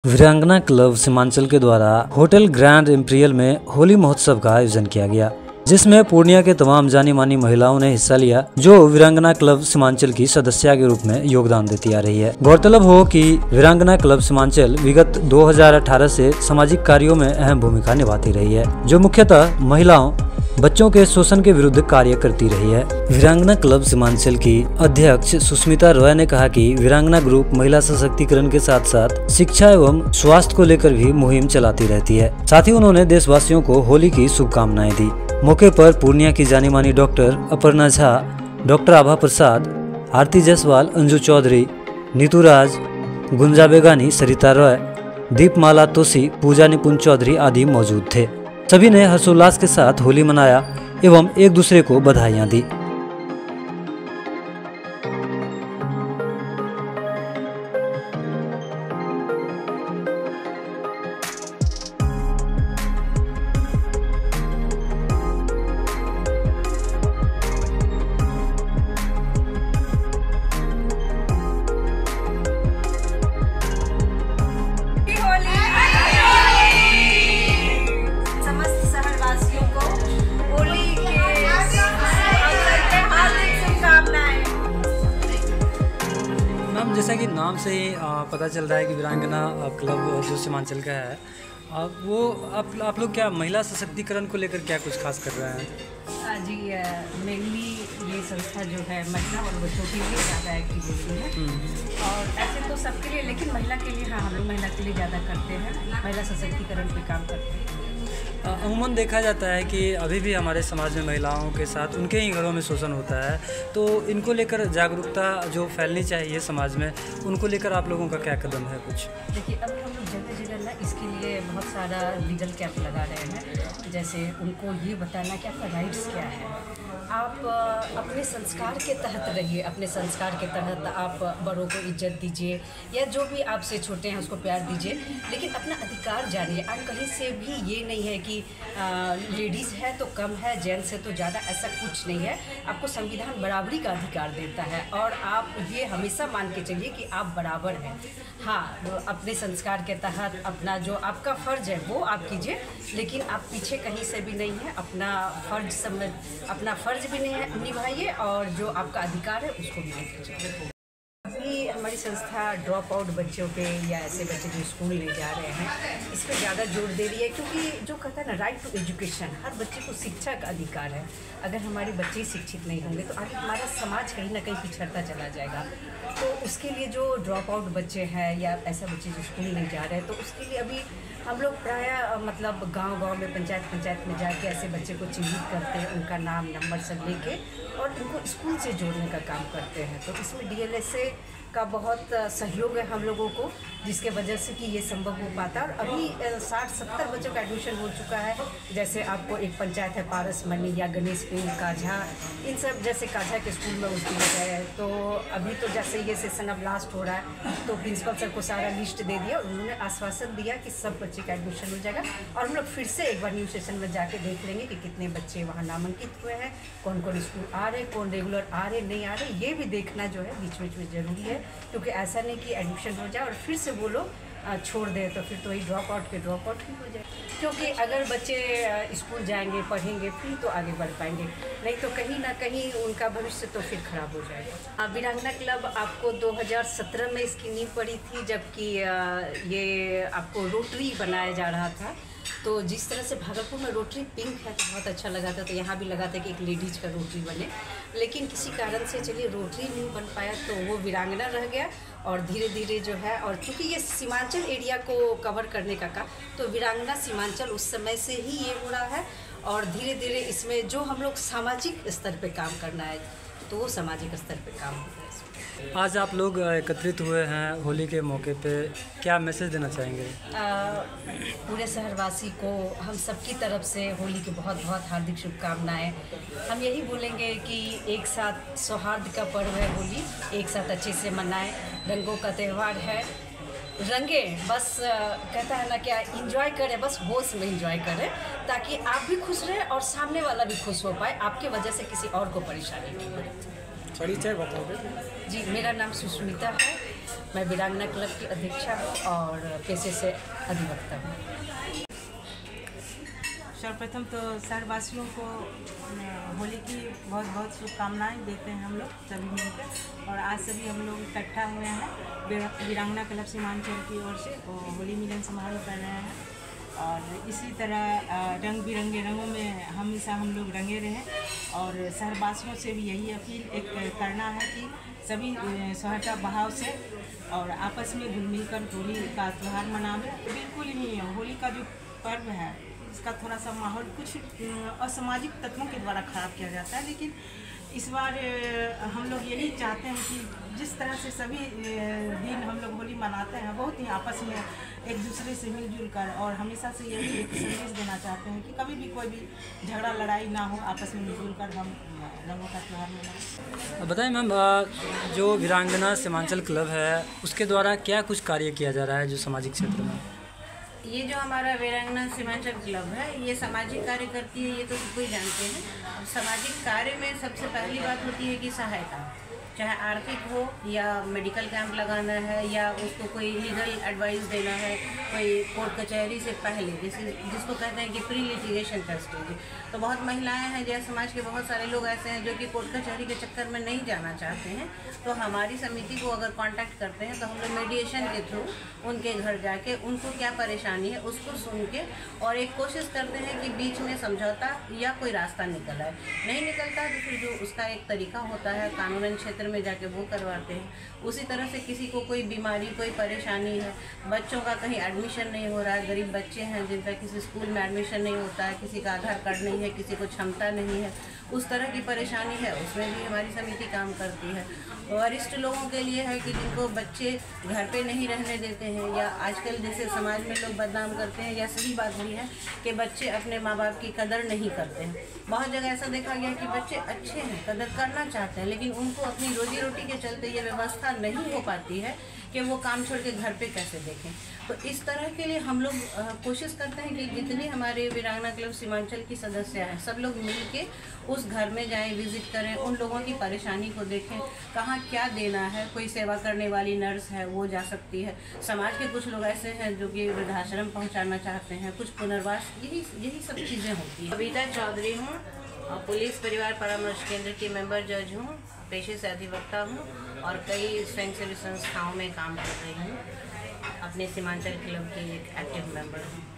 वीरांगना क्लब सीमांचल के द्वारा होटल ग्रैंड इम्पीरियल में होली महोत्सव का आयोजन किया गया, जिसमें पूर्णिया के तमाम जानी मानी महिलाओं ने हिस्सा लिया, जो वीरांगना क्लब सीमांचल की सदस्या के रूप में योगदान देती आ रही है। गौरतलब हो कि वीरांगना क्लब सीमांचल विगत 2018 से सामाजिक कार्यों में अहम भूमिका निभाती रही है, जो मुख्यतः महिलाओं बच्चों के शोषण के विरुद्ध कार्य करती रही है। वीरांगना क्लब सीमांचल की अध्यक्ष सुष्मिता रॉय ने कहा कि वीरांगना ग्रुप महिला सशक्तिकरण के साथ साथ शिक्षा एवं स्वास्थ्य को लेकर भी मुहिम चलाती रहती है। साथ ही उन्होंने देशवासियों को होली की शुभकामनाएं दी। मौके पर पूर्णिया की जानी मानी डॉक्टर अपर्णा झा, डॉक्टर आभा प्रसाद, आरती जायसवाल, अंजू चौधरी, नीतू राज, गुंजा बेगानी, सरिता रॉय, दीपमाला तोसी, पूजा निपुण चौधरी आदि मौजूद थे। सभी ने हर्षोल्लास के साथ होली मनाया एवं एक दूसरे को बधाइयां दी। जैसा कि नाम से ही पता चल रहा है कि वीरांगना क्लब जो सीमांचल का है, वो आप लोग क्या महिला सशक्तिकरण को लेकर क्या कुछ खास कर रहे हैं? जी, मेनली ये संस्था जो है महिला और बच्चों के लिए ज़्यादा एक्टिविटी है, और ऐसे तो सबके लिए, लेकिन महिला के लिए हाँ, हम लोग महिला के लिए ज़्यादा करते हैं, महिला सशक्तिकरण पे काम करते हैं। अमूमन देखा जाता है कि अभी भी हमारे समाज में महिलाओं के साथ उनके ही घरों में शोषण होता है, तो इनको लेकर जागरूकता जो फैलनी चाहिए समाज में, उनको लेकर आप लोगों का क्या कदम है? कुछ देखिए, अभी हम लोग जगह जगह ना इसके लिए बहुत सारा लीगल कैंप लगा रहे हैं। जैसे उनको ये बताना कि आपका राइट्स क्या है, आप अपने संस्कार के तहत रहिए, अपने संस्कार के तहत आप बड़ों को इज्जत दीजिए, या जो भी आपसे छोटे हैं उसको प्यार दीजिए, लेकिन अपना अधिकार जानिए। आप कहीं से भी ये नहीं है कि लेडीज़ है तो कम है, जेंट्स है तो ज़्यादा, ऐसा कुछ नहीं है। आपको संविधान बराबरी का अधिकार देता है, और आप ये हमेशा मान के चलिए कि आप बराबर हैं। हाँ, अपने संस्कार के तहत अपना जो आपका फ़र्ज़ है वो आप कीजिए, लेकिन आप पीछे कहीं से भी नहीं है। अपना फ़र्ज़ भी नहीं निभाइए, और जो आपका अधिकार है उसको भी कीजिए। अभी हमारी संस्था ड्रॉप आउट बच्चों पे, या ऐसे बच्चे जो स्कूल नहीं जा रहे हैं, इस पर ज़्यादा जोर दे रही है, क्योंकि जो कहता है ना, राइट टू एजुकेशन, हर बच्चे को शिक्षा का अधिकार है। अगर हमारे बच्चे शिक्षित नहीं होंगे तो आगे हमारा समाज कहीं ना कहीं पिछड़ता चला जाएगा। तो उसके लिए जो ड्रॉप आउट बच्चे हैं, या ऐसा बच्चे जो स्कूल नहीं जा रहे हैं, तो उसके लिए अभी हम लोग प्रायः मतलब गांव-गांव में, पंचायत में जाके ऐसे बच्चे को चिन्हित करते हैं, उनका नाम नंबर सब लेके, और उनको स्कूल से जोड़ने का काम करते हैं। तो इसमें DLSA का बहुत सहयोग है हम लोगों को, जिसके वजह से कि ये संभव हो पाता है। और अभी 60-70 बच्चों का एडमिशन हो चुका है। जैसे आपको एक पंचायत है पारस मनी या गणेश पुर, काझा, इन सब जैसे काझा के स्कूल में उसकी है। तो अभी तो जैसे ये सेशन अब लास्ट हो रहा है, तो प्रिंसिपल सर को सारा लिस्ट दे दिया, उन्होंने आश्वासन दिया कि सब बच्चे का एडमिशन हो जाएगा। और हम लोग फिर से एक बार न्यू सेशन में जाके देख लेंगे कि कितने बच्चे वहाँ नामांकित हुए हैं, कौन कौन स्कूल आ रहे, कौन रेगुलर आ रहे, नहीं आ रहे। ये भी देखना जो है बीच में ज़रूरी है, क्योंकि ऐसा नहीं कि एडमिशन हो जाए और फिर से वो लोग छोड़ दें, तो फिर तो वही ड्रॉप आउट ही हो जाए। क्योंकि अगर बच्चे स्कूल जाएंगे, पढ़ेंगे, फिर तो आगे बढ़ पाएंगे, नहीं तो कहीं ना कहीं उनका भविष्य तो फिर खराब हो जाएगा। वीरांगना क्लब आपको 2017 में इसकी नींव पड़ी थी, जबकि ये आपको रोटरी बनाया जा रहा था। तो जिस तरह से भागलपुर में रोटरी पिंक है तो बहुत अच्छा लगा था, तो यहाँ भी लगा था कि एक लेडीज का रोटरी बने, लेकिन किसी कारण से चलिए रोटरी नहीं बन पाया, तो वो वीरांगना रह गया। और धीरे धीरे जो है, और चूँकि ये सीमांचल एरिया को कवर करने का काम, तो वीरांगना सीमांचल उस समय से ही ये हो रहा है। और धीरे धीरे इसमें जो हम लोग सामाजिक स्तर पे काम करना है, तो वो सामाजिक स्तर पे काम हो रहा है। आज आप लोग एकत्रित हुए हैं होली के मौके पे, क्या मैसेज देना चाहेंगे? पूरे शहरवासी को हम सबकी तरफ से होली की बहुत बहुत हार्दिक शुभकामनाएं। हम यही बोलेंगे कि एक साथ सौहार्द का पर्व है होली, एक साथ अच्छे से मनाएं, रंगों का त्यौहार है, रंगे बस कहता है ना, क्या इंजॉय करें, बस होश में इंजॉय करें, ताकि आप भी खुश रहें और सामने वाला भी खुश हो पाए, आपके वजह से किसी और को परेशानी नहीं हो। परिचय बताओगे? जी, मेरा नाम सुष्मिता है। मैं वीरांगना क्लब की अध्यक्षा हूँ और पेशे से अधिवक्ता हूँ। सर्वप्रथम तो शहरवासियों को होली की बहुत बहुत शुभकामनाएं देते हैं हम लोग सभी मिलकर। और आज सभी हम लोग इकट्ठा हुए हैं वीरांगना क्लब सीमांचल की ओर से होली मिलन समारोह कर रहे हैं। और इसी तरह रंग बिरंगे रंगों में हमेशा हम लोग रंगे रहें। और शहरवासियों से भी यही अपील एक करना है कि सभी सौहार्द भाव से और आपस में घुल मिल कर होली का त्यौहार मनावें। बिल्कुल ही नहीं, होली का जो पर्व है इसका थोड़ा सा माहौल कुछ असामाजिक तत्वों के द्वारा ख़राब किया जाता है। लेकिन इस बार हम लोग यही चाहते हैं कि जिस तरह से सभी दिन हम लोग होली मनाते हैं बहुत ही आपस में एक दूसरे से मिलजुल कर, और हमेशा से यही एक संदेश देना चाहते हैं कि कभी भी कोई भी झगड़ा लड़ाई ना हो, आपस में मिलजुल कर हम रंगों का त्यौहार मनाएं। बताएं मैम, जो वीरांगना सीमांचल क्लब है उसके द्वारा क्या कुछ कार्य किया जा रहा है जो सामाजिक क्षेत्र में? ये जो हमारा वीरांगना सीमांचल क्लब है ये सामाजिक कार्य करती है, ये तो सबको ही जानते हैं। सामाजिक कार्य में सबसे पहली बात होती है कि सहायता, चाहे आर्थिक हो या मेडिकल कैंप लगाना है या उसको कोई लीगल एडवाइस देना है, कोई कोर्ट कचहरी से पहले जिसको कहते हैं कि प्री लिटिगेशन का स्टेज। तो बहुत महिलाएं हैं, जैसे समाज के बहुत सारे लोग ऐसे हैं जो कि कोर्ट कचहरी के चक्कर में नहीं जाना चाहते हैं। तो हमारी समिति को अगर कांटेक्ट करते हैं तो हम लोग मीडिएशन के थ्रू उनके घर जाके उनको क्या परेशानी है उसको सुन के और एक कोशिश करते हैं कि बीच में समझौता या कोई रास्ता निकल आए। नहीं निकलता तो फिर जो उसका एक तरीका होता है कानूनन क्षेत्र में जाके वो करवाते हैं। उसी तरह से किसी को कोई बीमारी कोई परेशानी है, बच्चों का कहीं एडमिशन नहीं हो रहा है, गरीब बच्चे हैं जिनका किसी स्कूल में एडमिशन नहीं होता है, किसी का आधार कार्ड नहीं है, किसी को क्षमता नहीं है, उस तरह की परेशानी है, उसमें भी हमारी समिति काम करती है। वरिष्ठ लोगों के लिए है कि जिनको बच्चे घर पे नहीं रहने देते हैं या आजकल जैसे समाज में लोग बदनाम करते हैं, या सही बात भी है कि बच्चे अपने माँ बाप की कदर नहीं करते हैं। बहुत जगह ऐसा देखा गया कि बच्चे अच्छे हैं, कदर करना चाहते हैं, लेकिन उनको अपनी रोजी रोटी के चलते ये व्यवस्था नहीं हो पाती है कि वो काम छोड़ के घर पे कैसे देखें। तो इस तरह के लिए हम लोग कोशिश करते हैं कि जितने हमारे वीरांगना क्लब सीमांचल की सदस्य हैं सब लोग मिल के उस घर में जाएं, विजिट करें, उन लोगों की परेशानी को देखें, कहाँ क्या देना है। कोई सेवा करने वाली नर्स है वो जा सकती है, समाज के कुछ लोग ऐसे हैं जो कि वृद्धाश्रम पहुँचाना चाहते हैं, कुछ पुनर्वास, यही सब चीज़ें होती हैं। कविता चौधरी हूँ, पुलिस परिवार परामर्श केंद्र की मेंबर जज हूँ, पेशे से अधिवक्ता हूँ और कई स्वयंसेवी संस्थाओं में काम कर रही हूँ। अपने सीमांचल क्लब की एक एक्टिव मेंबर हूँ।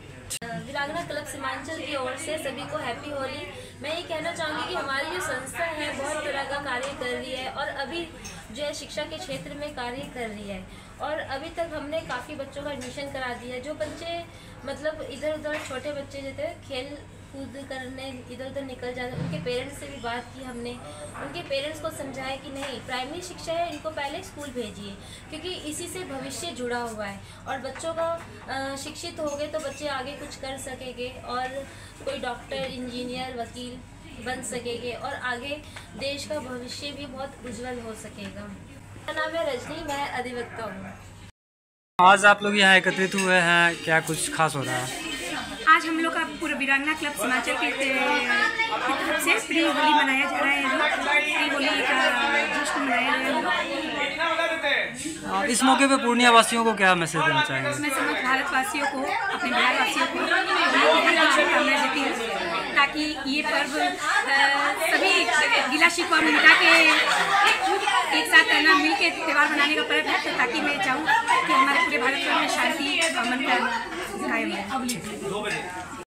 वीरांगना क्लब सीमांचल की ओर से सभी को हैप्पी होली। मैं ये कहना चाहूँगी कि हमारी जो संस्था है बहुत तरह का कार्य कर रही है और अभी जो है शिक्षा के क्षेत्र में कार्य कर रही है। और अभी तक हमने काफ़ी बच्चों का एडमिशन करा दिया है। जो बच्चे मतलब इधर उधर छोटे बच्चे जो थे खेल कूद करने इधर उधर निकल जाते, उनके पेरेंट्स से भी बात की हमने, उनके पेरेंट्स को समझाया कि नहीं प्राइमरी शिक्षा है इनको पहले स्कूल भेजिए क्योंकि इसी से भविष्य जुड़ा हुआ है और बच्चों का शिक्षित हो गए तो बच्चे आगे कुछ कर सकेंगे और कोई डॉक्टर इंजीनियर वकील बन सकेंगे और आगे देश का भविष्य भी बहुत उज्जवल हो सकेगा। मेरा नाम है रजनी, मैं अधिवक्ता हूँ। आज आप लोग यहाँ एकत्रित हुए हैं, क्या कुछ खास हो रहा है? आज हम लोग का पूरा वीरांगना क्लब सीमांचल की तरफ से प्री होली मनाया जा रहा है। प्री होली का जश्न मनाया जा रहा है। इस मौके पे पूर्णिया वासियों को क्या मैसेज देना चाहेंगे? मैं समस्त भारतवासियों को, अपने बिहार वासियों को शुभकामनाएं देती हूँ ताकि ये पर्व सभी गिला शिकवा मिटा के एक साथ रहना, मिल के त्यौहार मनाने का पर्व है। तो ताकि मैं चाहूँ कि हमारे पूरे भारत में शांति अमन का कायम रहे।